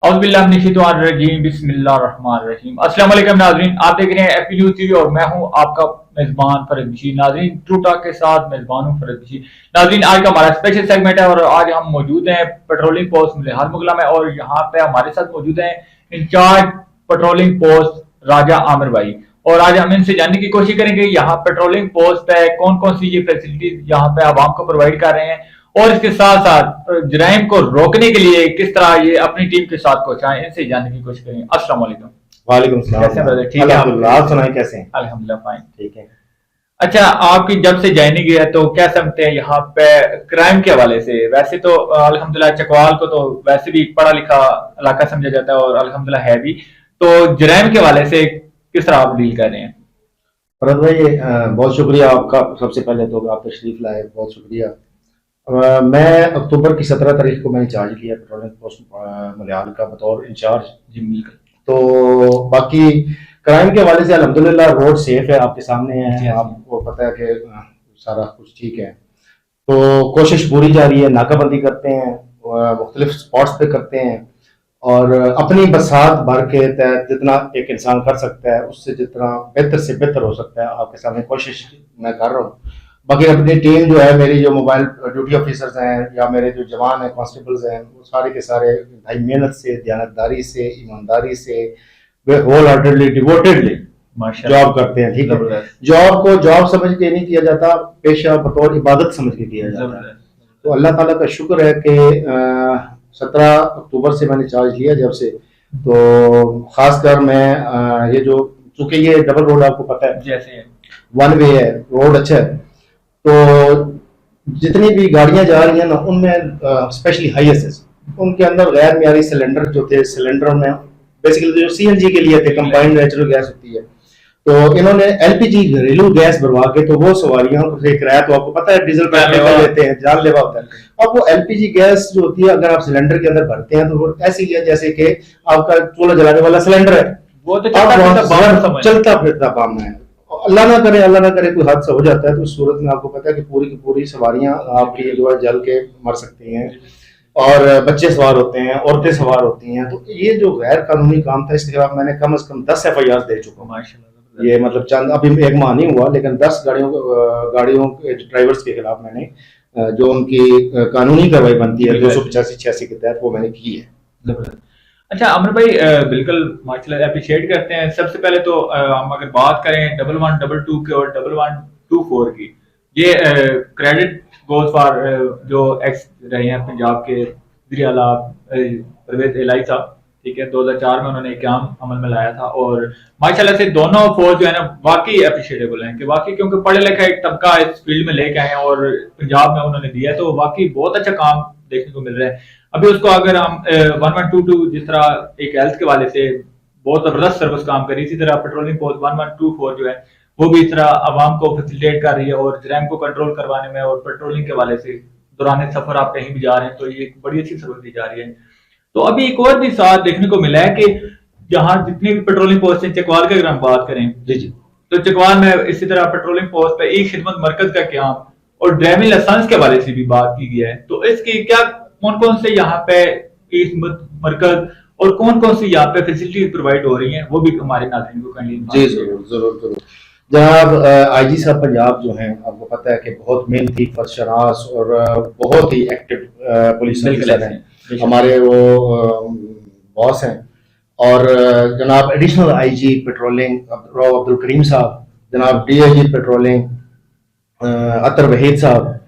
बिस्मिल्लाहिर्रहमानिर्रहीम। अस्सलाम वालेकुम नाज़रीन, आप देख रहे हैं एपी न्यूज़ टीवी और मैं हूं आपका मेज़बान फरद बशीर। नाज़रीन, ट्रू टॉक के साथ मेज़बान हूं फरद बशीर। नाज़रीन, आज का हमारा स्पेशल सेगमेंट है और आज हम मौजूद हैं पेट्रोलिंग पोस्ट मलिहाल मुगला में और यहाँ पे हमारे साथ मौजूद हैं इंचार्ज पेट्रोलिंग पोस्ट राजा आमिर भाई। और आज हम इनसे जानने की कोशिश करेंगे यहाँ पेट्रोलिंग पोस्ट पे कौन कौन सी ये फैसिलिटीज यहाँ पे आवाम को प्रोवाइड कर रहे हैं और इसके साथ साथ जराइम को रोकने के लिए किस तरह ये अपनी टीम के साथ पहुंचाएं, इनसे जानने की कोशिश करेंगे। अस्सलाम वालेकुम। वालेकुम सलाम। कैसे हैं ब्रदर? ठीक है, अल्हम्दुलिल्लाह। आप सुनाएं कैसे हैं? अल्हम्दुलिल्लाह फाइन। ठीक है। अच्छा, आपकी जब से ज्वाइनिंग है तो क्या समझते हैं यहाँ पे क्राइम के हवाले से? वैसे तो अल्हम्दुलिल्लाह चकवाल को तो वैसे भी पढ़ा लिखा इलाका समझा जाता है और अल्हम्दुलिल्लाह है भी, तो जराइम के हवाले से किस तरह आप डील कर रहे हैं? फरद भाई, बहुत शुक्रिया आपका। सबसे पहले तो आप तशरीफ लाए, बहुत शुक्रिया। मैं अक्टूबर की 17 तारीख को मैंने चार्ज लिया पेट्रोलिंग पोस्ट मलिहाल का बतौर इंचार्ज। जी बिल्कुल। तो बाकी क्राइम के हवाले से अल्हम्दुलिल्लाह रोड सेफ है, आपके सामने है, आपको पता है कि सारा कुछ ठीक है। तो कोशिश पूरी जारी है, नाकाबंदी करते हैं, मुख्तलिफ स्पॉट्स पे करते हैं और अपनी बसात भर के तहत जितना एक इंसान कर सकता है उससे जितना बेहतर से बेहतर हो सकता है आपके सामने कोशिश मैं कर रहा हूँ। बाकी अपनी टीम जो है, मेरी जो मोबाइल ड्यूटी ऑफिसर्स हैं या मेरे जो जवान हैं, कांस्टेबल्स हैं, वो सारे के सारे भाई मेहनत से, दयानतदारी से, ईमानदारी से, वे होल हार्टेडली डिवोटेडली जॉब करते हैं। ठीक है, जॉब को जॉब समझ के नहीं किया जाता, पेशा बतौर इबादत समझ के किया जाता है। तो अल्लाह ताला का शुक्र है कि 17 अक्टूबर से मैंने चार्ज लिया जब से, तो खासकर मैं ये जो चूंकि ये डबल रोड आपको पता है, जैसे वन वे है, रोड अच्छा है, तो जितनी भी गाड़ियां जा रही हैं ना उनमें स्पेशली हाईएसएस उनके अंदर गैर मियारी सिलेंडर जो थे, सिलेंडर में बेसिकली जो सीएनजी के लिए थे, कंबाइंड नेचुरल गैस होती है, तो इन्होंने एलपीजी घरेलू गैस भरवा के, तो वो सवारियों से किराया तो आपको पता है डीजल पेट्रोल लेते हैं, जानलेवा होता है। अब वो एलपीजी गैस जो होती है अगर आप सिलेंडर के अंदर भरते हैं तो वो ऐसी है जैसे कि आपका चूल्हा जलाने वाला सिलेंडर है, वो तो चलता फिरता बम है। अल्लाह ना करे कोई हादसा हो जाता है तो उस सूरत में आपको पता है कि पूरी की पूरी सवारियां आपकी जो है जल के मर सकती हैं और बच्चे सवार होते हैं, औरतें सवार होती हैं। तो ये जो गैर कानूनी काम था इसके खिलाफ मैंने कम से कम 10 FIR दे चुका हूँ माशाल्लाह। ये मतलब चंद अभी एक माह नहीं हुआ, लेकिन 10 गाड़ियों के ड्राइवर्स के खिलाफ मैंने जो उनकी कानूनी कार्रवाई बनती है 285-86 के तहत वो मैंने की है। अच्छा अमर भाई, बिल्कुल माशाल्लाह अप्रिशिएट करते हैं। सबसे पहले तो हम अगर बात करें 1122 की और 1124 की, ये क्रेडिट गोज फॉर जो एक्स रहे हैं पंजाब के वज़ीर आला परवेज इलाही साहब, ठीक है, 2004 में उन्होंने क़याम अमल में लाया था और माशाल्लाह से दोनों फोर्स जो है ना वाकई अप्रिशिएटेबल हैं कि वाकई क्योंकि पढ़े लिखा एक तबका इस फील्ड में लेके आए हैं और पंजाब में उन्होंने दिया, तो वाकई बहुत अच्छा काम देखने को मिल रहा है। अभी उसको अगर हम 1122 जिस तरह एक हेल्थ के वाले से बहुत जबरदस्त सर्विस काम कर रही है, इसी तरह पेट्रोलिंग पोस्ट 1124 जो है वो भी इस तरह आवाम को फैसिलिटेट कर रही है और जराइम को कंट्रोल करवाने में और पेट्रोलिंग के वाले से दौरान सफर आप कहीं भी जा रहे हैं तो ये बड़ी अच्छी सर्विस दी जा रही है। तो अभी एक और भी साथ देखने को मिला है कि जहाँ जितनी भी पेट्रोलिंग पोस्ट है, चकवाल की अगर हम बात करें जी जी, तो चकवाल में इसी तरह पेट्रोलिंग पोस्ट पे एक खिदमत मरकज का क्याम और ड्राइविंग लाइसेंस के वाले से भी बात की गई है। तो इसकी क्या कौन कौन से यहाँ पे मरकज और कौन कौन सी यहाँ पे फैसिलिटी प्रोवाइड हो रही हैं वो भी हमारे नाज़रीन को काइंडली जी जरूर। जनाब आईजी साहब पंजाब जो हैं, आपको पता है कि बहुत मेहनती, फरशनास और बहुत ही एक्टिव पुलिस ऑफिसर हैं, हमारे वो बॉस हैं। और जनाब additional IG patrolling Abdul Karim साहब, जनाब डीआईजी पेट्रोलिंग अतर वहीद साहब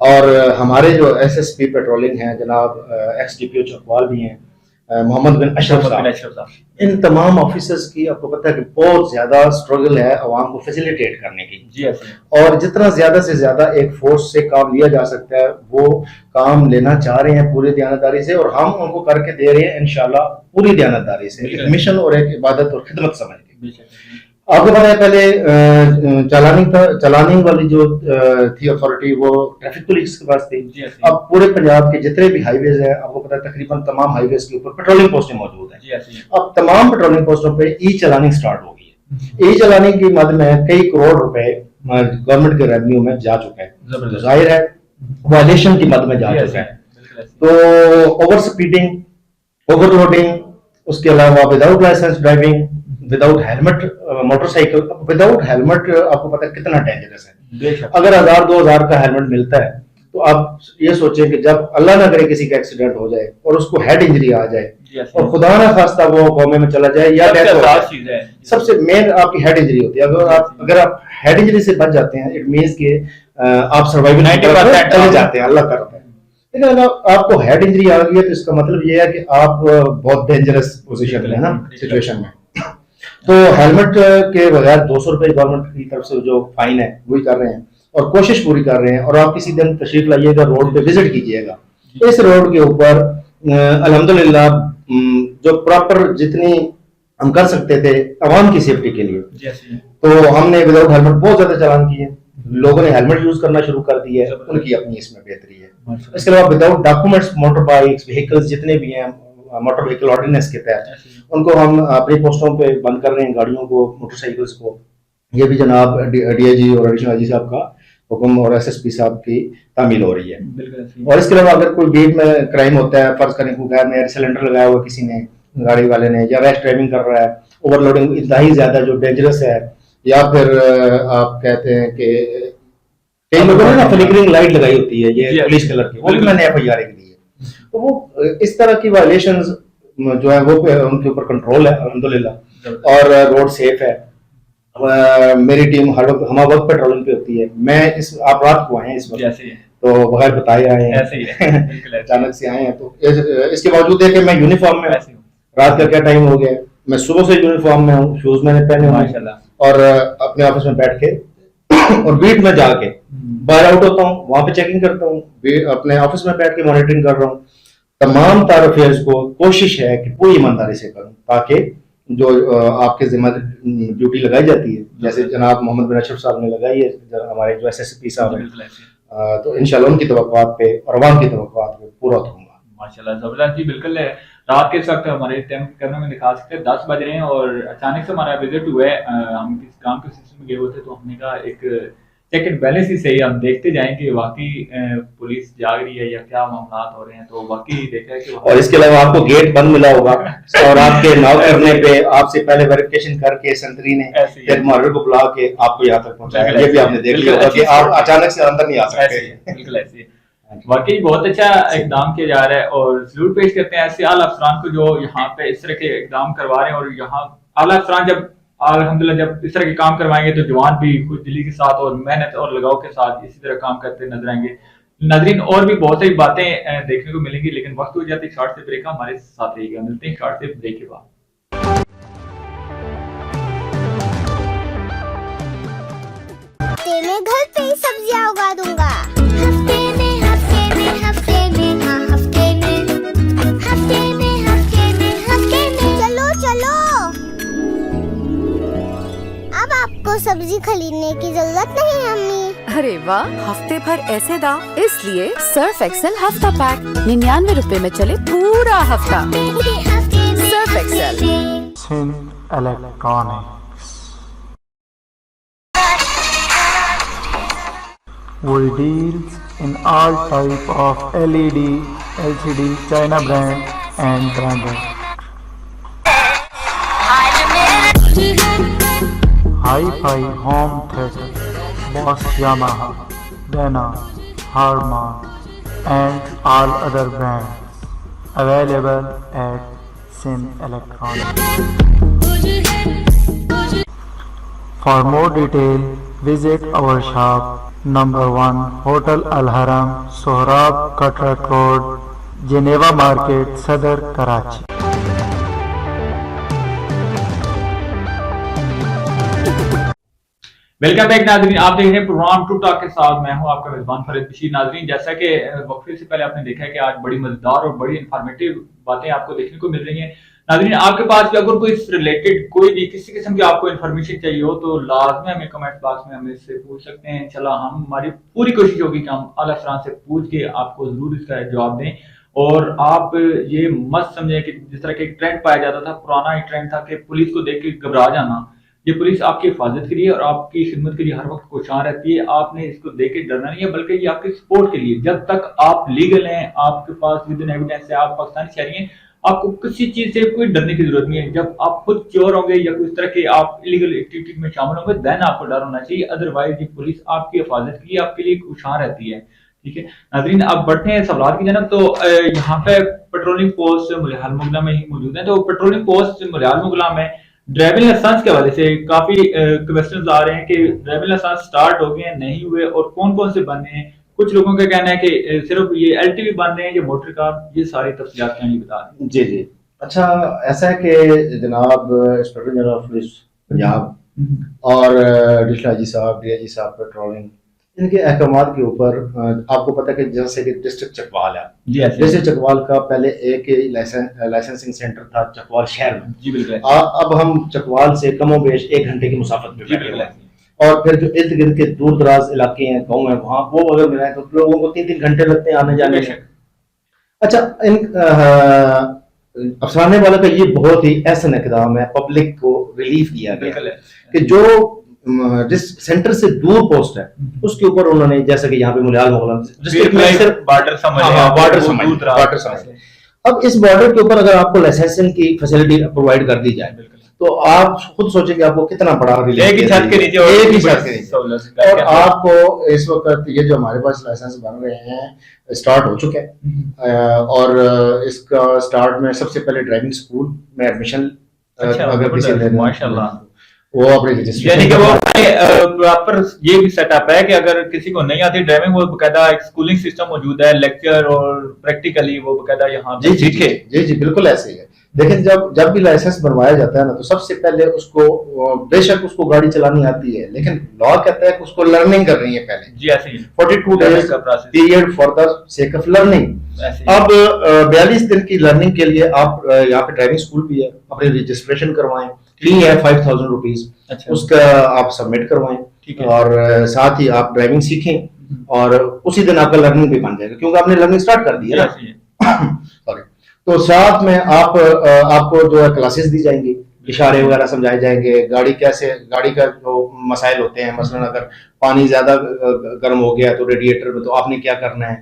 और हमारे जो एसएसपी पेट्रोलिंग हैं जनाब एक्स-डीपीओ चकवाल भी हैं, मोहम्मद बिन अशरफ साहब। इन तमाम ऑफिसर्स की आपको पता है कि बहुत ज्यादा स्ट्रगल है आवाम को फैसिलिटेट करने की जी, और जितना ज्यादा से ज्यादा एक फोर्स से काम लिया जा सकता है वो काम लेना चाह रहे हैं पूरी दयानतदारी से, और हम उनको करके दे रहे हैं इंशाल्लाह पूरी दयानतदारी से, एक मिशन और एक इबादत और खिदमत समझ के। आपको पता है पहले चलानिंग वाली जो थी अथॉरिटी वो ट्रैफिक पुलिस के पास थी। अब पूरे पंजाब के जितने भी हाईवेज हैं, आपको पता है तकरीबन तमाम हाईवेज के ऊपर पेट्रोलिंग पोस्टें मौजूद हैं। अब तमाम पेट्रोलिंग पोस्टों पे ई चलानिंग स्टार्ट हो गई है। ई चलानिंग की मद में कई करोड़ रुपए गवर्नमेंट के रेवेन्यू में जा चुके हैं, जाहिर है वायलेशन की मद में जा चुके हैं। तो ओवर स्पीडिंग ओवर लोडिंग, उसके अलावा without licence driving, without helmet motorcycle. Without helmet आपको पता है कितना डेंजरस है। अगर 1000-2000 का हेलमेट मिलता है तो आप ये सोचें कि जब अल्लाह ना करे किसी का एक्सीडेंट हो जाए और उसको हेड इंजरी आ जाए और खुदा ना खास्ता वो कोमे में चला जाए या सबसे मेन आपकी हेड इंजरी होती है। अगर आप हेड इंजरी से बच जाते हैं, इट मींस कि आप सर्वाइवल 90% चले जाते हैं, अल्लाह करता है। लेकिन अगर आपको हेड इंजरी आ गई है तो इसका मतलब ये है कि आप बहुत डेंजरस पोजीशन में है ना, सिचुएशन में। तो हेलमेट के बगैर 200 रुपए गवर्नमेंट की तरफ से जो फाइन है वही कर रहे हैं और कोशिश पूरी कर रहे हैं। और आप किसी दिन तशरीफ लाइएगा, रोड पे विजिट कीजिएगा, इस रोड के ऊपर अल्हम्दुलिल्लाह जो प्रॉपर जितनी हम कर सकते थे आवाम की सेफ्टी के लिए, तो हमने विदाउट हेलमेट बहुत ज्यादा चालान किए। लोगों ने हेलमेट यूज करना शुरू कर दिया है, उनकी अपनी इसमें बेहतरी है। इसके अलावा without documents motor bikes vehicles जितने भी हैं मोटर व्हीकल ऑर्डिनेंस के तहत उनको हम अपनी पोस्टों पे बंद कर रहे हैं, गाड़ियों को, मोटरसाइकिल्स को। ये भी जनाब डीआईजी और एडिशनल आईजी साहब का हुक्म और एसएसपी साहब की तामील हो रही है। और इसके अलावा अगर कोई बीट में क्राइम होता है, फर्ज करें कोई में सिलेंडर लगाया हुआ किसी ने, गाड़ी वाले ने, या रैश ड्राइविंग कर रहा है, ओवरलोडिंग इतना ही ज्यादा जो डेंजरस है, या फिर आप कहते हैं कि कई लोगों ने ना फ्लिकरिंग लाइट लगाई होती है ये पुलिस कलर की, वो भी मैंने एफआईआर दी है। तो वो इस तरह की वायलेशंस जो है वो उनके ऊपर कंट्रोल है अल्हम्दुलिल्लाह, और रोड सेफ है। मेरी टीम हर वक्त हमारा वक्त पेट्रोलिंग पे होती है। मैं इस आप रात को आए हैं इस वक्त तो बगैर बताए आए हैं, अचानक से आए हैं। तो इसके बावजूद है कि मैं यूनिफॉर्म में, रात का क्या टाइम हो गया, मैं सुबह से यूनिफॉर्म में हूँ, शूज मैंने पहने हुए हैं और अपने ऑफिस में बैठ के और बीट में जाके बाहर आउट होता हूँ, वहां पे चेकिंग करता हूँ, अपने ऑफिस में बैठ के मॉनिटरिंग कर रहा हूँ। तमाम तार अफेयर्स को कोशिश है कि पूरी ईमानदारी से करूँ ताकि जो आपके जिम्मे ड्यूटी लगाई जाती है, जैसे जनाब मोहम्मद बिन अशरफ साहब ने लगाई है, हमारे जो एसएसपी साहब हैं, तो इंशाल्लाह उनकी तवक्कुआत पे और अवाम की तवक्कुआत पे पूरा करूंगा। माशाल्लाह जबरदस्त जी। बिल्कुल रात के वक्त हमारे कैमरे में दिखा सकते हैं 10 बज रहे हैं और अचानक से हमारा विजिट हुआ है। हम किस काम के सिलसिले में गए हुए थे तो हमने कहा एक चेक एंड बैलेंस ही सही, हम देखते जाएं कि वाकई पुलिस जाग रही है या क्या मामला हो रहे हैं। तो वाकई देखा है कि और इसके अलावा आपको गेट बंद मिला होगा और आपके नॉक करने पे आपसे पहले वेरिफिकेशन करके संतरी ने फिर मॉडल को बुला के आपको यहाँ तक पहुंचाया। ये भी आपने देख लिया होगा कि आप अचानक से अंदर नहीं आ सकते। बिल्कुल ऐसे वाकई बहुत अच्छा इकदाम किया जा रहा है और सलूट पेश करते हैं ऐसे आला अफसरान को जो यहाँ पे इस तरह के इकदाम करवा रहे हैं। और यहाँ आला अफसरान जब अल्हम्दुलिल्लाह जब इस तरह के काम करवाएंगे तो जवान भी खुद दिली के साथ और मेहनत और लगाव के साथ इसी तरह काम करते नजर आएंगे। नाज़रीन और भी बहुत सारी बातें देखने को मिलेंगी, लेकिन वक्त हो जाती है शॉर्ट से ब्रेक का, हमारे साथ रहिएगा। मिलते हैं शॉर्ट से ब्रेक के बाद। हफ्ते में घर पे ही सब्जियां उगा दूंगा। आपको सब्जी खरीदने की जरूरत नहीं है अम्मी। अरे वाह, हफ्ते भर ऐसे दाम, इसलिए सर्फ एक्सेल हफ्ता पैक 99 रुपए में चले पूरा हफ्ता। Surf Excel electronics, we deals in all type of LED, LCD, China brand and branded. Hi-Fi home theater, Bosch, Yamaha, Dana, Harman and all other brands available at Sin Electronics. For more detail, visit our shop number 1, Hotel Al Haram, Sohrab Cutlet Road, Geneva Market, Sadr, Karachi. Welcome back नाज़रीन, आप देख रहे हैं programme to talk के साथ। मैं हूं आपका मेजबान फरीद बशीर। नाज़रीन जैसा कि वक्फे से पहले आपने देखा है कि आज बड़ी मजेदार और बड़ी इंफॉर्मेटिव बातें आपको देखने को मिल रही हैं। नाज़रीन आपके पास भी अगर कोई रिलेटेड कोई भी किसी किस्म की आपको इन्फॉर्मेशन चाहिए हो तो लाजमी हमें कमेंट बॉक्स में हमें इससे पूछ सकते हैं। इंशाल्लाह हम हमारी पूरी कोशिश होगी कि हम आला अफसरान से पूछ के आपको जरूर इसका जवाब दें। और आप ये मत समझें कि जिस तरह के ट्रेंड पाया जाता था, पुराना एक ट्रेंड था कि पुलिस को देख के घबरा जाना। ये पुलिस आपकी हिफाजत के लिए और आपकी खिदमत के लिए हर वक्त कोशां रहती है। आपने इसको देख के डरना नहीं है, बल्कि ये आपके सपोर्ट के लिए। जब तक आप लीगल हैं, आपके पास विद इन एविडेंस है, आप पाकिस्तानी शहरी हैं, آپ کو کسی چیز سے کوئی ڈرنے کی ضرورت نہیں ہے. جب آپ خود چور ہوں گے یا کوئی اس طرح کے آپ الیگل ایکٹیویٹی میں شامل ہوں گے دین آپ کو ڈر ہونا چاہیے. ادروائز یہ پولیس آپ کی حفاظت کے لیے آپ کے لیے کوشاں رہتی ہے. ٹھیک ہے ناظرین، اب بڑھتے ہیں سوالات کی جانب. تو یہاں پہ پیٹرولنگ پوسٹ ملیحال مغلا میں ہی موجود ہیں. تو پیٹرولنگ پوسٹ ملیحال مغلا میں ڈرائیونگ لائسنس کے حوالے سے کافی کویسچنز آ رہے ہیں کہ ڈرائیونگ لائسنس سٹارٹ ہو گئے ہیں نہیں ہوئے اور کون کون سے بننے ہیں. کچھ لوگوں کا کہنا ہے کہ صرف یہ ایل ٹی وی بن رہے ہیں یا موٹر کار. یہ ساری تفصیلات کہیں بتا دیں. جی جی اچھا، ایسا ہے کہ جناب inspector general of police Punjab اور ڈی آئی جی صاحب پیٹرولنگ، ان کے احکامات کے اوپر آپ کو پتہ ہے کہ جیسے کہ ڈسٹرکٹ چکوال ہے، ڈسٹرکٹ چکوال کا پہلے ایک لائسنسنگ سینٹر تھا چکوال شہر میں. جی بالکل. اب ہم چکوال سے کم و بیش 1 گھنٹے کی مسافت پہ بیٹھے ہوئے ہیں. اور پھر جو ارد گرد کے دور دراز علاقے ہیں، گاؤں ہیں، وہاں وہ اگر ملائیں تو لوگوں کو 3 گھنٹے لگتے ہیں آنے جانے میں. اچھا، افسرانے والا کا یہ بہت ہی احسن اقدام ہے، پبلک کو ریلیف دیا گیا کہ جو جس سینٹر سے دور پوسٹ ہے اس کے اوپر انہوں نے جیسا کہ یہاں پہ ملیحال مغلا ڈسٹرکٹ میں صرف بارڈر سمجھ اب اس بارڈر کے اوپر اگر آپ کو لائسنسنگ کی فیسلٹی پرووائڈ کر دی جائے تو آپ خود سوچیں کہ آپ کو کتنا بڑا ایک ہی چھت کے نیچے اور آپ کو اس وقت یہ جو ہمارے پاس لائسنس بن رہے ہیں اسٹارٹ ہو چکے ہیں. اور اس کا اسٹارٹ میں سب سے پہلے ڈرائیونگ اسکول میں ایڈمیشن اگر کسی نے ماشاءاللہ وہ اپنے یعنی کہ وہ پراپر یہ بھی سیٹ اپ ہے کہ اگر کسی کو نہیں آتی ڈرائیونگ وہ باقاعدہ ایک اسکولنگ سسٹم موجود ہے، لیکچر اور پریکٹیکلی وہ باقاعدہ یہاں جی جی جی بالکل ایسے ہی ہے. لیکن جب بھی لائسنس بنوایا جاتا ہے نا تو سب سے پہلے اس کو بے شک اس کو گاڑی چلانی آتی ہے لیکن لا کہتا ہے کہ اس کو لرننگ کرنی ہے پہلے. جی ایسے ہی 42 days کا period for the sake of learning. اب 42 دن کی لرننگ کے لیے آپ یہاں پہ ڈرائیونگ اسکول بھی ہے، اپنے رجسٹریشن کروائیں، فی ہے 5000 روپیز، اس کا آپ سبمٹ کروائیں اور ساتھ ہی آپ ڈرائیونگ سیکھیں اور اسی دن آپ کا لرننگ بھی بن جائے گا کیونکہ آپ نے لرننگ اسٹارٹ کر دی ہے نا. تو ساتھ میں آپ کو جو ہے کلاسز دی جائیں گی، اشارے وغیرہ سمجھائے جائیں گے، گاڑی کا جو مسائل ہوتے ہیں، مثلا اگر پانی زیادہ گرم ہو گیا تو ریڈیٹر میں تو آپ نے کیا کرنا ہے،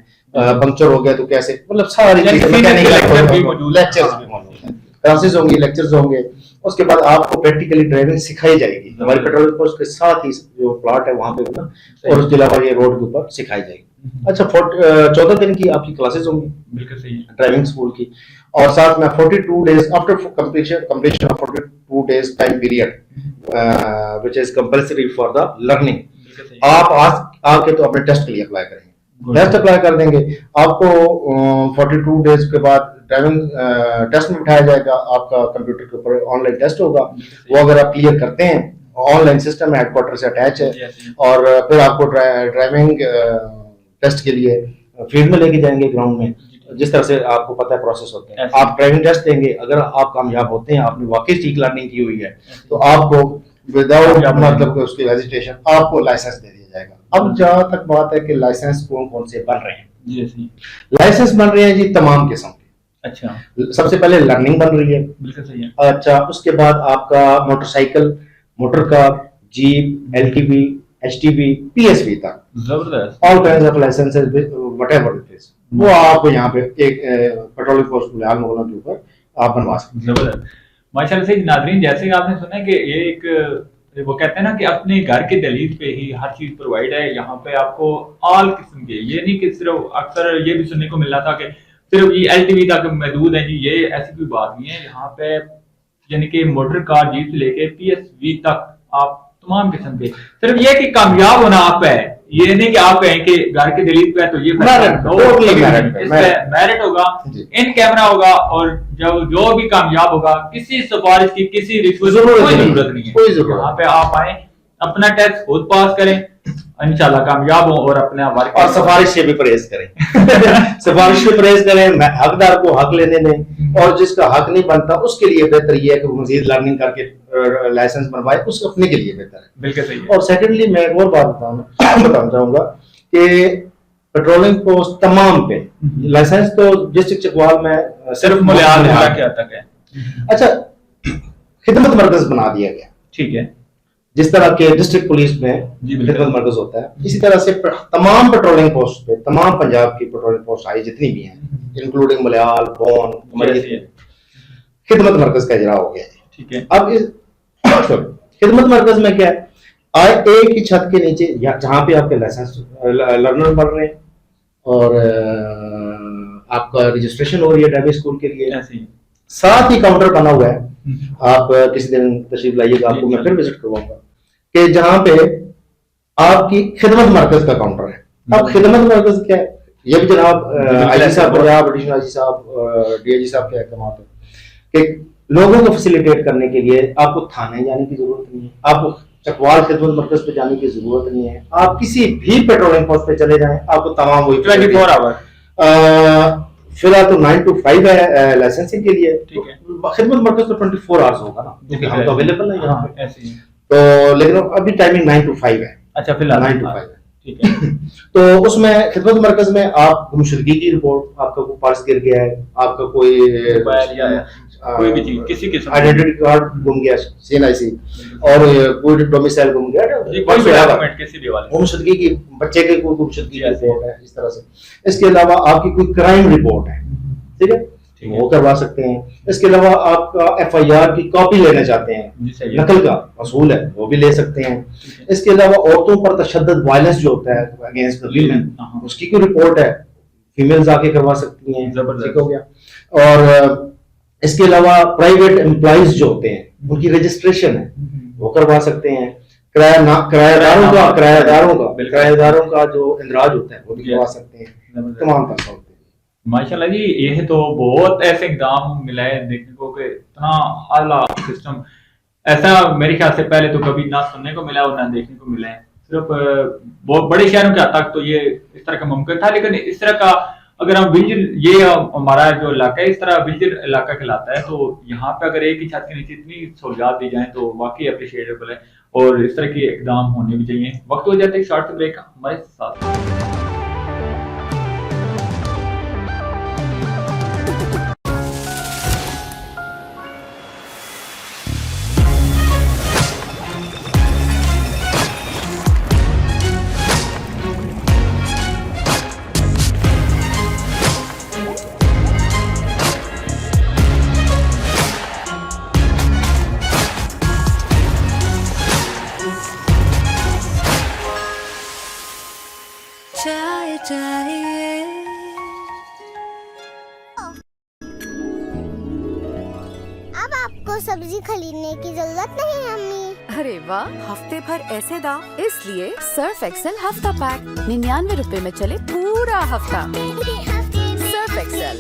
پنکچر ہو گیا تو کیسے، مطلب ساری لیکچرز بھی موجود ہیں، کلاسز ہوں گی، لیکچرز ہوں گے. اس کے بعد آپ کو پریکٹیکلی ڈرائیونگ سکھائی جائے گی ہماری پیٹرول پوسٹ کے ساتھ ہی جو پلاٹ ہے وہاں پہ نا، اور اس کے علاوہ یہ روڈ کے اوپر سکھائی جائے گی. اچھا 14 دن کی آپ کی کلاسز ہوں گی بالکل صحیح ڈرائیونگ اسکول کی، اور ساتھ میں 42 days after completion of 42 days time period which is compulsory for the learning. آپ آ کے تو اپنے ٹیسٹ کے لیے اپلائی کریں گے، ٹیسٹ اپلائی کر دیں گے. آپ کو 42 days کے بعد ڈرائیونگ ٹیسٹ میں بٹھایا جائے گا، آپ کا کمپیوٹر کے اوپر آن لائن ٹیسٹ ہوگا. وہ اگر آپ کلیئر کرتے ہیں، online system headquarter سے اٹیچ ہے، اور پھر آپ کو ڈرائیونگ ٹیسٹ کے لیے فیلڈ میں لے کے جائیں گے گراؤنڈ میں، جس طرح سے آپ کو پتہ ہے پروسیس ہوتے ہیں. آپ ڈرائیونگ ٹیسٹ دیں گے، اگر آپ کامیاب ہوتے ہیں، آپ نے واقعی ٹھیک لرننگ کی ہوئی ہے تو آپ کو وداؤٹ مطلب اس کی ہیزیٹیشن آپ کو لائسنس دے دیا جائے گا. اب جہاں تک بات ہے کہ لائسنس کون سے بن رہے ہیں، لائسنس بن رہے ہیں جی تمام قسم کے. اچھا، سب سے پہلے لرننگ بن رہی ہے، بالکل صحیح ہے. اچھا اس کے بعد آپ کا motor cycle, motor car, jeep, L T V, H T V, P S V تک زبردست all kinds of licenses whatever it is وہ آپ کو یہاں پہ ایک پیٹرولنگ پوسٹ ملیحال مغلا کے اوپر آپ بنوا سکتے ہیں. زبردست ماشاء اللہ سے. ناظرین جیسے کہ آپ نے سنا کہ یہ ایک وہ کہتے ہیں نا کہ اپنے گھر کے دہلیز پہ ہی ہر چیز پرووائڈ ہے. یہاں پہ آپ کو آل قسم کے، یہ نہیں کہ صرف اکثر یہ بھی سننے کو مل رہا تھا کہ صرف یہ ایل ٹی وی تک محدود ہے جی، یہ ایسی کوئی بات نہیں ہے. یہاں پہ یعنی کہ موٹر کار جیپ سے لے کے پی ایس وی تک آپ تمام قسم کے، صرف یہ کہ کامیاب ہونا آپ پہ ہے. یہ نہیں کہ آپ کہیں کہ گھر کے دلیل پہ تو یہ میرٹ ہوگا، ان کیمرہ ہوگا، اور جو بھی کامیاب ہوگا کسی سفارش کی کسی رشوت کی کوئی ضرورت نہیں ہے. یہاں پہ آپ آئیں، اپنا ٹیسٹ خود پاس کریں، انشاءاللہ کامیاب ہوں اور اپنے اور سفارش سے بھی پرہیز کریں. سفارش سے پرہیز کریں، حقدار کو حق لینے دیں، اور جس کا حق نہیں بنتا اس کے لیے بہتر یہ ہے کہ وہ مزید لرننگ کر کے لائسنس بنوائے، اس اپنے کے لیے بہتر ہے. بالکل صحیح. اور سیکنڈلی میں ایک اور بات بتانا چاہوں گا کہ پیٹرولنگ پوسٹ تمام پہ لائسنس تو ڈسٹرکٹ چکوال میں صرف ملیحال کیا تک ہے. اچھا خدمت مرکز بنا دیا گیا، ٹھیک ہے، جس طرح کے ڈسٹرکٹ پولیس میں خدمت مرکز ہوتا ہے اسی طرح سے تمام پیٹرولنگ پوسٹ پہ، تمام پنجاب کی پیٹرولنگ پوسٹ آئی جتنی بھی ہیں انکلوڈنگ ملیحال، بون، खिदमत मरकज का इजरा हो गया है। ठीक है। अब इस खिदमत मरकज में क्या है, आए एक ही छत के नीचे जहाँ पे आपके लाइसेंस लर्नर पढ़ रहे हैं और आपका रजिस्ट्रेशन हो रही है ड्राइविंग स्कूल के लिए, ऐसे ही साथ ही काउंटर बना हुआ है। आप किसी दिन तशरीफ लाइएगा, आपको मैं फिर विजिट करवाऊंगा कि जहाँ पे आपकी खिदमत मरकज का काउंटर है। अब खिदमत मरकज क्या है, ये भी जनाब आईजी साहब पंजाब, एडिशनल आईजी साहब, डीआईजी साहब के अहकाम है कि लोगों को फैसिलिटेट करने के लिए आपको थाने जाने की जरूरत नहीं है, आपको चकवाल खिदमत मरकज पे जाने की जरूरत नहीं है, आप किसी भी पेट्रोलिंग पोस्ट पे चले जाएं, आपको तमाम वही 24 आवर। फिलहाल तो 9 to 5 है लाइसेंसिंग के लिए। ठीक है। तो खिदमत मरकज तो 24 आवर्स होगा ना, क्योंकि हम तो अवेलेबल है यहाँ पे। ऐसे ही। तो लेकिन अभी टाइमिंग 9 to 5 है। अच्छा, फिलहाल 9 to 5 है। ठीक है। तो उसमें खिदमत मरकज में आप गुमशुदगी की रिपोर्ट, आपका कोई पर्स गिर गया है, आपका कोई मोबाइल या कोई भी चीज, किसी किस्म आइडेंटिटी कार्ड गुम गया, CNIC, और कोई डोमिसाइल गुम गया, जी, कोई भी डॉक्यूमेंट किसी भी वाले गुमशुदगी की, बच्चे के कोई गुमशुदगी की रिपोर्ट है, इस तरह से। इसके अलावा आपकी कोई क्राइम रिपोर्ट है, ठीक है, वो करवा सकते हैं। इसके अलावा आपका FIR की कॉपी लेना चाहते हैं, नकल का असूल है, वो भी ले सकते हैं। इसके अलावा औरतों पर तशद्दुद वायलेंस जो होता है अगेंस्ट वीमेन, उसकी कोई रिपोर्ट है, फीमेल्स आके करवा सकती हैं, ठीक हो गया। और इसके अलावा प्राइवेट एम्प्लॉइज जो होते हैं, उनकी रजिस्ट्रेशन है, वो करवा सकते हैं। किराएदारों का जो इंदराज होता है वो भी करवा सकते हैं। तमाम तरह होते हैं। माशाल्लाह जी, ये तो बहुत ऐसे इकदाम मिला है देखने को कि इतना आला सिस्टम ऐसा मेरे ख्याल से पहले तो कभी ना सुनने को मिला और ना देखने को मिला है। सिर्फ बहुत बड़े शहरों के हद तक तो ये इस तरह का मुमकिन था, लेकिन इस तरह का अगर हम विंजर, ये हमारा जो इलाका है इस तरह विंजर इलाका कहलाता है, तो यहाँ पे अगर एक ही छत के नीचे इतनी सहूलियात दी जाए तो वाकई अप्रिशिएटेबल है और इस तरह के इकदाम होने भी चाहिए। वक्त हो जाता है शॉर्ट ब्रेक का, हमारे साथ। अब आपको सब्जी खरीदने की जरूरत नहीं है अम्मी। अरे वाह, हफ्ते भर ऐसे दाम, इसलिए सर्फ एक्सेल हफ्ता पैक 99 रुपए में चले पूरा हफ्ता। Surf Excel.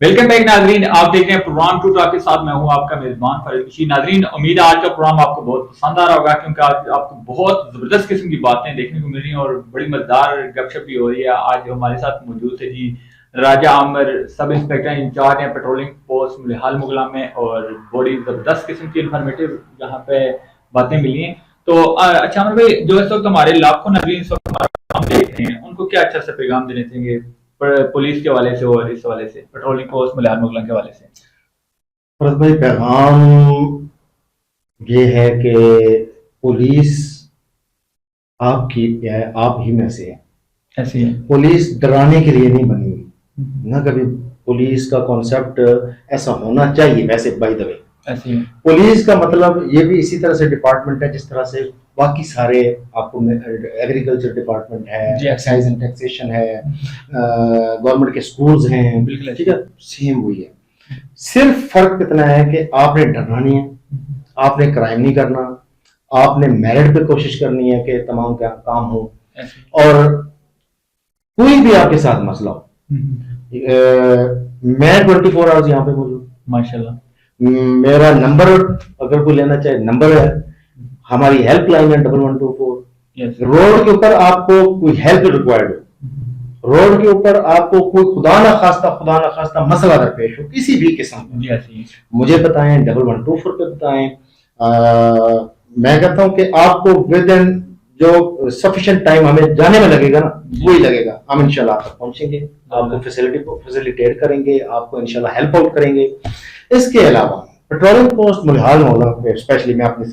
वेलकम बैक नाजरीन, आप देख रहे हैं प्रोग्राम टू टॉक के साथ मैं हूं आपका मेजबान फरीद बशीर। नाजरीन, उम्मीद है आज का प्रोग्राम आपको बहुत पसंद आ रहा होगा, क्योंकि आज आपको बहुत जबरदस्त किस्म की बातें देखने को मिल रही हैं और बड़ी मजेदार गपशप भी हो रही है। आज हमारे साथ मौजूद है जी राजा आमिर, सब इंस्पेक्टर इंचार्ज हैं पेट्रोलिंग पोस्ट मुलिहाल मुगला में, और बड़ी जबरदस्त किस्म की इन्फॉर्मेटिव यहाँ पे बातें मिली हैं। तो अच्छा आमिर भाई, जो इस वक्त हमारे लाखों नाजरीन इस वक्त हमारा प्रोग्राम देख रहे हैं, उनको क्या अच्छा सा पैगाम देने चाहिए पुलिस के हवाले से और इस हवाले से पेट्रोलिंग पोस्ट मुलिहाल मुगला के हवाले से? फरद भाई, पैगाम ये है कि पुलिस आपकी है, आप ही में से है। ऐसी है। पुलिस डराने के लिए नहीं बनी हुई ना, कभी पुलिस का कॉन्सेप्ट ऐसा होना चाहिए। वैसे बाय द वे ऐसी है। पुलिस का मतलब ये भी इसी तरह से डिपार्टमेंट है जिस तरह से बाकी सारे आपको एग्रीकल्चर डिपार्टमेंट है, एक्साइज एंड टैक्सेशन है, गवर्नमेंट के स्कूल्स हैं, ठीक है, सेम वही है। सिर्फ फर्क कितना है कि आपने डरना नहीं है, आपने क्राइम नहीं करना, आपने मेरिट पे कोशिश करनी है कि तमाम काम हो, और कोई भी आपके साथ मसला हो, मैं 24 आवर्स यहाँ पे मौजूद माशाल्लाह। मेरा नंबर अगर कोई लेना चाहे नंबर है, हमारी हेल्पलाइन है 1124। रोड के ऊपर आपको कोई हेल्प रिक्वायर्ड हो, रोड के ऊपर आपको कोई खुदा ना खास्ता मसला दरपेश हो किसी भी किस्म का, मुझे बताएं, 1124 पे बताएं। मैं कहता हूं कि आपको विद इन जो सफिशिएंट टाइम हमें जाने में लगेगा ना, वही लगेगा, हम इंशाल्लाह आप तक पहुंचेंगे, आपको फैसिलिटेट करेंगे, आपको इंशाल्लाह हेल्प आउट करेंगे। इसके अलावा पेट्रोलिंग पोस्ट मुलिहाल मोहल्ला पे स्पेशली मैं अपने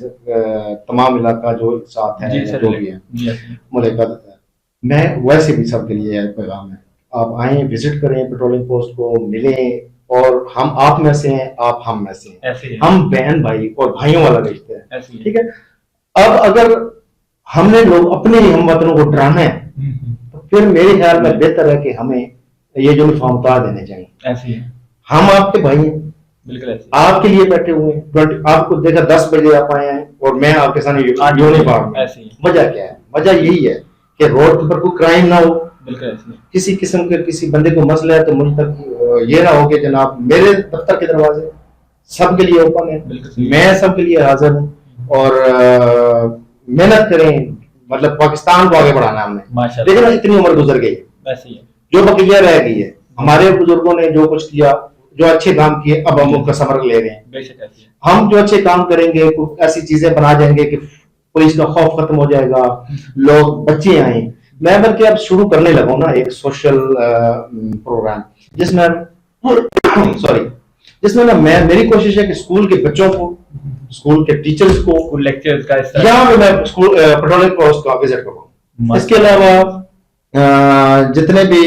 तमाम इलाका जो साथ है जो भी है मुल्क मैं वैसे भी सबके लिए पैगाम है, आप आए विजिट करें पेट्रोलिंग पोस्ट को, मिलें, और हम आप में से हैं, आप हम में से हैं, ऐसे ही है, हम बहन भाई और भाइयों वाला रिश्ता है, ऐसे ही है। ठीक है। अब अगर हमने लोग अपने ही हमवतनों को डराना है तो फिर मेरे ख्याल में बेहतर है कि हमें ये यूनिफॉर्म उतार देने चाहिए। ऐसे ही है, हम आपके भाई हैं, बिल्कुल ऐसे ही। आपके लिए बैठे हुए हैं, 20 आपको देखा 10 बजे आप आए हैं और मैं आपके सामने यूनिफॉर्म में। ऐसे ही, वजह क्या है? वजह यही है कि रोड पर कोई क्राइम ना हो, बिल्कुल ऐसे ही। किसी किस्म के किसी बंदे को मसला है तो मुझ तक ये ना हो कि जनाब मेरे दफ्तर के दरवाजे सबके लिए ओपन है, बिल्कुल सही। मैं सबके लिए हाजिर हूँ, और मेहनत करें, मतलब पाकिस्तान को आगे बढ़ाना है हमने। माशाल्लाह, लेकिन इतनी उम्र गुजर गई, ऐसे ही है, जो बकिया रह गई है, हमारे बुजुर्गों ने जो कुछ किया, जो अच्छे काम किए, अब हम उनका सबक ले रहे हैं। बेशक ऐसे ही है, हम जो अच्छे काम करेंगे, कुछ ऐसी चीजें बना जाएंगे कि पुलिस का खौफ खत्म हो जाएगा, लोग बच्चे आए। मैं बल्कि अब शुरू करने लगा हूं ना एक सोशल प्रोग्राम, जिसमें सॉरी जिसमें ना मैं मेरी कोशिश है कि स्कूल के बच्चों को, स्कूल के टीचर्स को, कुछ लेक्चर्स का इस तरह। यहाँ पे मैं स्कूल पेट्रोलिंग पोस्ट का विजिट करूँ। इसके अलावा जितने भी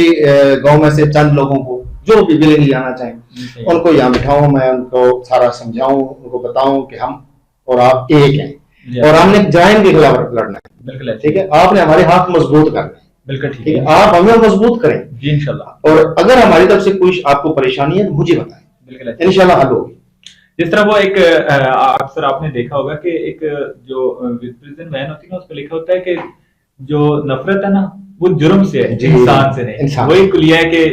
गांव में से चंद लोगों को जो भी विलेज आना चाहें, उनको यहाँ बिठाऊं, मैं उनको सारा समझाऊं, उनको बताऊं कि हम और आप एक हैं, और हमने जाइन के खिलाफ लड़ना है, बिल्कुल ऐसे ठीक है। आपने हमारे हाथ मजबूत करने हैं, बिल्कुल ठीक ठीक है, है, आप हमें मजबूत करें, जी इंशाल्लाह, और अगर हमारी तरफ से कोई आपको परेशानी है तो मुझे बताएं, बिल्कुल ऐसे। इंशाल्लाह हल होगी। जिस तरह वो एक अक्सर आपने देखा होगा कि एक जो प्रिजन वैन होती है ना, उस पर लिखा होता है कि जो नफरत है ना वो जुर्म से है, जी, इंसान से नहीं। इंसान। वही कुलिया है कि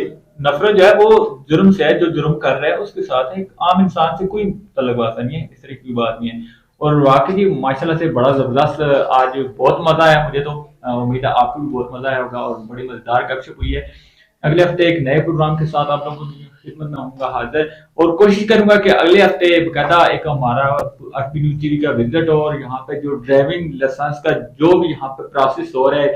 नफरत जो है वो जुर्म से है, जो जुर्म कर रहा है उसके साथ है, एक आम इंसान से कोई तल्लुकात नहीं है, इस तरह की बात नहीं है। और वाकई माशाल्लाह से बड़ा जबरदस्त आज बहुत मजा आया मुझे, तो उम्मीद है आपको भी बहुत मजा आया होगा, और बड़ी मजेदार गपशप हुई है। अगले हफ्ते एक नए प्रोग्राम के साथ आप लोगों की खिदमत में होऊंगा हाजिर, और कोशिश करूंगा कि अगले हफ्ते बकायदा एक हमारा अरबी न्यूज़ टीवी का विजिट हो, और यहाँ पे जो ड्राइविंग लाइसेंस का जो भी यहाँ पे प्रोसेस हो रहा है,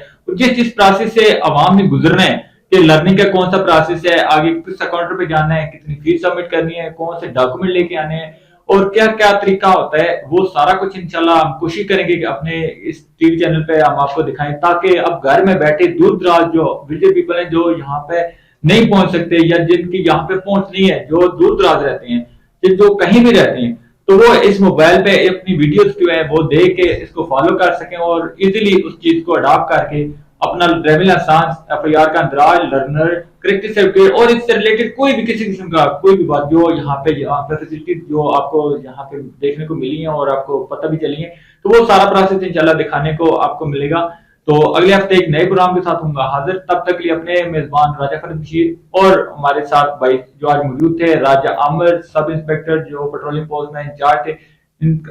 जिस प्रोसेस से अवाम ने गुजरना है, कि लर्निंग का कौन सा प्रोसेस है, आगे किस काउंटर पे जाना है, कितनी फीस सबमिट करनी है, कौन से डॉक्यूमेंट लेके आने हैं, और क्या क्या तरीका होता है, वो सारा कुछ इंशाल्लाह हम कोशिश करेंगे कि अपने इस टीवी चैनल पे हम आपको दिखाएं, ताकि अब घर में बैठे दूर दराज जो विलेज पीपल है, जो यहाँ पे नहीं पहुंच सकते, या जिनकी यहाँ पे पहुंच नहीं है, जो दूर दराज रहते हैं, जो कहीं भी रहते हैं, तो वो इस मोबाइल पे अपनी वीडियोस जो है वो देख के इसको फॉलो कर सकें, और इजीली उस चीज को अडॉप्ट करके अपना ड्राइविंग लाइसेंस, FIR का अंदराज, लर्नर, करेक्टिव सर्टिफिकेट, और इससे रिलेटेड कोई भी किसी किस्म का कोई भी बात जो यहाँ पे फैसिलिटी जो आपको यहाँ पे देखने को मिली है और आपको पता भी चली है, तो वो सारा प्रोसेस इंशाल्लाह दिखाने को आपको मिलेगा। तो अगले हफ्ते एक नए प्रोग्राम के साथ होऊंगा हाजिर, तब तक के लिए अपने मेजबान राजा फरीद बशीर और हमारे साथ भाई जो आज मौजूद थे राजा आमिर, सब इंस्पेक्टर जो पेट्रोलिंग पोस्ट में इंचार्ज थे,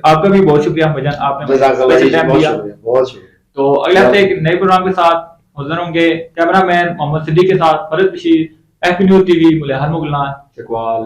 आपका भी बहुत शुक्रिया भाईजान, आपने स्पेशल टाइम दिया। बहुत शुक्रिया। तो अगले हफ्ते एक नए प्रोग्राम के साथ हाजिर होंगे। कैमरामैन मोहम्मद सिद्दीक के साथ Farid Bashir, FP news TV, Mulhan Mughlan, Chakwal.